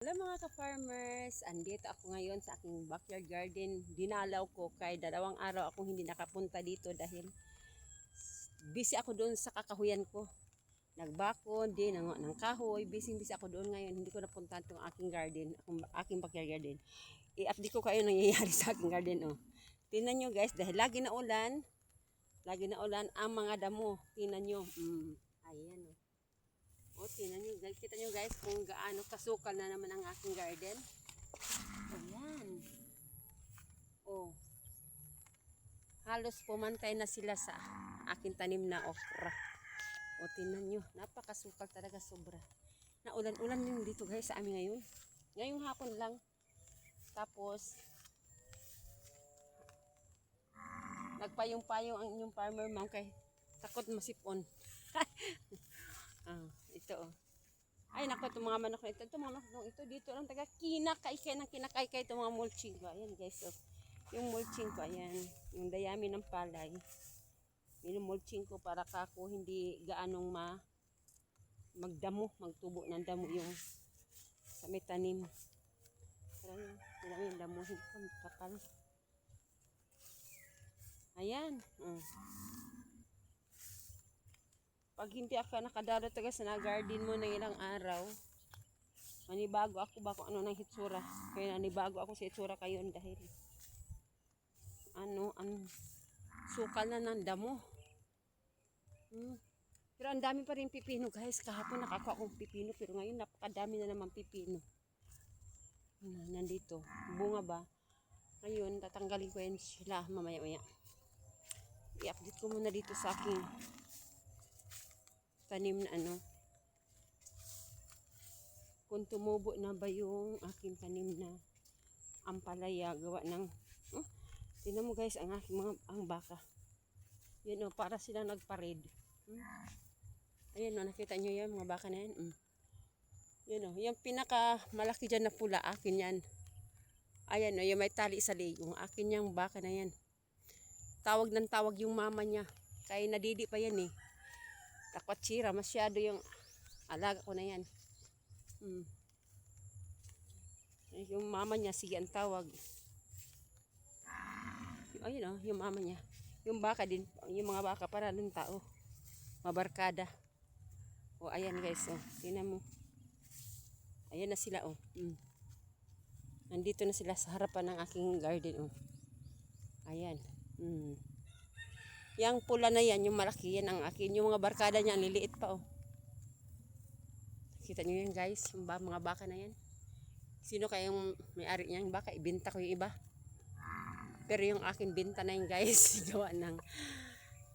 Hello mga ka-farmers, andito ako ngayon sa aking backyard garden. Dinalaw ko kay 2 araw akong hindi nakapunta dito dahil busy ako doon sa kakahuyan ko. Nagbakod din ng kahoy, busy ako doon ngayon. Hindi ko napuntahan itong aking garden, aking backyard garden. I-update ko kayo nangyayari sa aking garden. Oh. Tingnan nyo guys, dahil lagi na ulan ang mga damo. Tingnan nyo, ayan oh. O, tingnan nyo guys, kita nyo guys kung gaano kasukal na naman ang aking garden. Ayan. O, halos pumantay na sila sa aking tanim na okra. O, tingnan nyo, napakasukal talaga sobra. Naulan-ulan yung dito guys sa amin ngayon. Ngayong hapon lang. Tapos, nagpayong-payong ang inyong farmer ma'am kay takot masipon. Ito oh. Ay naku, itong mga manok na ito. Itong mga manok ito dito lang taga kinakaykay ng kinakaykay itong mga mulching ko. Ayan guys oh. Yung mulching ko ayan. Yung dayami ng palay. Yung mulching ko para kako hindi gaanong magdamo. Magtubo ng damo yung sa may tanim. Pero yung damuhin ko. Kapal. Ayan. Pag hindi ako nakadalo taga sa garden mo ng ilang araw, manibago ako ba kung ano ng hitsura. Kaya nanibago ako sa hitsura kayo dahil ang sukal na ng damo. Pero ang dami pa rin pipino guys. Kahapon nakakuha akong pipino pero ngayon napakadami na naman pipino. Nandito. Bunga ba? Ngayon tatanggalin ko yan sila mamaya-maya. I-update ko muna dito sa aking tanim na kung tumubo na ba yung aking tanim na ampalaya gawa ng tingnan mo guys ang aking ang baka yun o para sila nagpared ayan o nakita nyo yan mga baka na yan yun o yung pinaka malaki dyan na pula akin yan ayan o yung may tali sa ligong akin yung baka na yan tawag ng tawag yung mama niya kaya nadidi pa yan eh takwatsira, masyado yung alaga ko na yan. Yung mama niya, sige ang tawag. Ayun yung mama niya. Yung baka din, yung mga baka para ng tao. Mabarkada. O, ayan guys, tingnan mo. Ayan na sila, Nandito na sila sa harapan ng aking garden, Ayan. Yang pula na yan, yung malaki yan ang akin. Yung mga barkada niya, liliit pa Kita nyo yan guys, yung mga baka na yan. Sino kayong may-ari niya? Yung baka, ibenta ko yung iba. Pero yung akin binta na yun guys. Gawa ng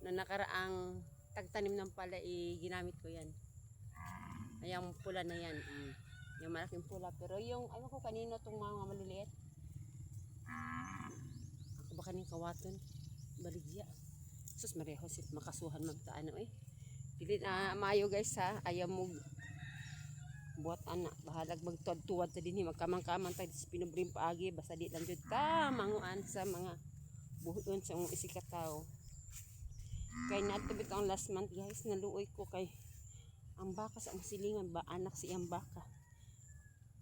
nakaraang tagtanim ng pala, ginamit ko yan. Ay, yung pula na yan. Yung malaking pula. Pero yung, ano ko kanino itong mga maliliit? Ako ba kaning kawaton? Baligya. Sus Maria Jose makasuhan magtaano dili na maayo guys ha ayaw mo buhat anak bahalag magtuwad-tuwad ta dinhi magkamang-kamang tayo sa pinubrim paagi basta di lang jud ta manguan sa mga buhon sa mong isikataw kay natubit ang last month guys naluoy ko kay ang baka sa silingan ba anak siyang baka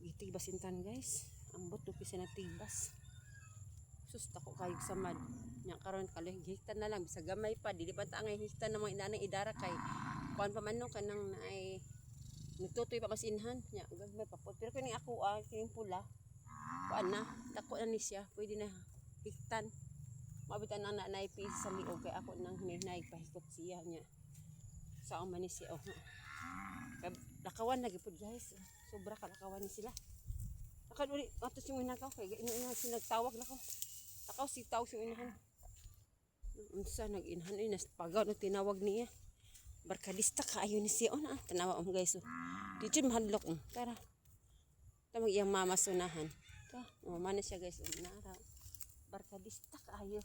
gitigbasintan guys ang buto kisa na tigbas sus tako kayo sa mad nya karon kalig hiktan na lang bisa gamay pa dili pa ta ngay hiktan na mga inanang idara kay kuan pa man no kanang naay nagtutoy pa masinhan nya gagmay pa pero kini ako kining pula kuan na dako na ni siya pwede na hiktan mabitan na naay pis sa liog kay ako nang hinay pahikot siya nya sa man ni siya lakawan na gipud guys sobra ka lakawan ni sila akan uli atos yung inagaw kay ina sinagtawag lako takaw si tawag si inahan unsa nag-inhan pagaw na tinawag niya barkadista kaayo ni siya tanawa guys di jud mahadlok tara tamag iyang mama sunahan mana siya guys nara barkadista kaayo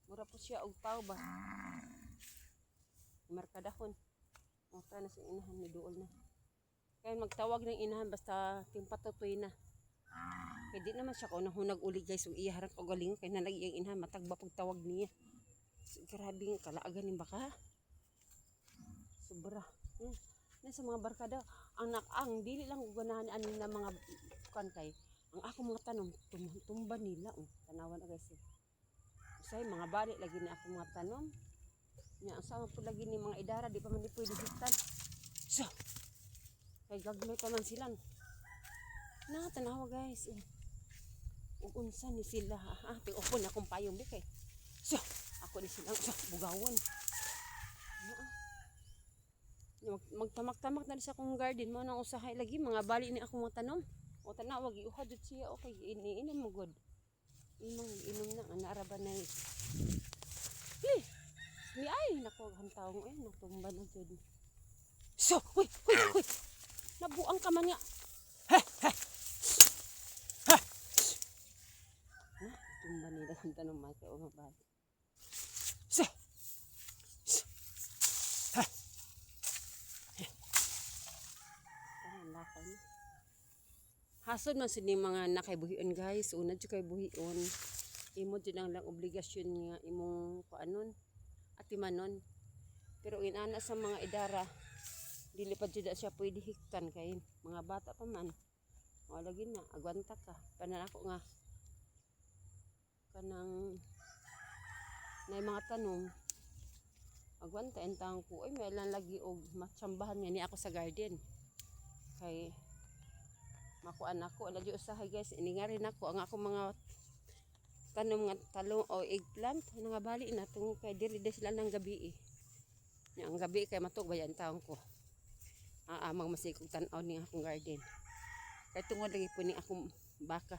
mura po siya og tao ba markadahon na si inahan ni duol na kaya magtawag ng inahan basta timpatutoy na kaya di naman siya kung nahunag uli guys ug iya harap og galing kay nalag iyang inahan matagba pag tawag niya so, grabe kalaagan ni baka sobra na sa mga barkada ang dili lang ganahan ani na mga kan kay ang ako mga tanom tumba nila tanawan na guys usay mga bali lagi ni ako mga tanom nya asa po lagi ni mga idara di pa man ni pwede hitan so kay gagmay pa man sila na tanawa guys ug unsa ni sila upon akong payong di kay so ako ni sila bugawon magtamak-tamak na sa akong garden mo nang usahay lagi mga bali ni akong mga tanom o tanaw wag iuhad jud siya okay iniinom mo god inom na anara na ni ay nako hantaw mo natumba na jud so huy nabuang ka man nga tumba nila ang tanom may kay mga bali so hasod man sini mga nakaybuhion guys una jud kay buhion imo jud ang lang obligasyon nga imong kuanon atimanon pero inana sa mga idara dili pa jud siya pwede hiktan kay mga bata pa man wala lagi na agwanta ka panan ako nga kanang nay mga tanong agwanta entang ko ay may lang lagi og matsambahan nga ni ako sa garden kay makuan ako ala jud usahay guys ininga rin ako ang ako mga tanom nga talong o eggplant nga bali na tung kay diri sila nang gabi ang gabi kay matug bayan taon ko amang masikog tan-aw ni akong garden kay tungod lagi po ni akong baka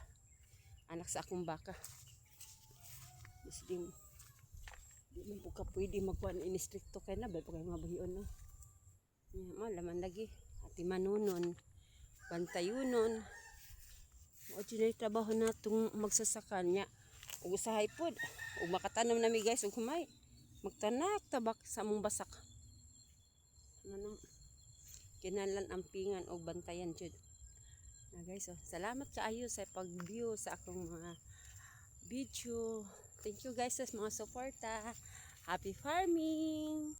anak sa akong baka di man po ka pwede magkuan inistrikto kay na ba pag mga buhion no malaman lagi ati manunon bantayunon o chinay trabaho natong magsasakan nya ug usahay pod ug makatanom nami guys ug humay magtanak tabak sa among basak ano kinalan ampingan og bantayan jud na guys salamat kaayo sa pag-view sa akong mga video thank you guys sa mga suporta happy farming.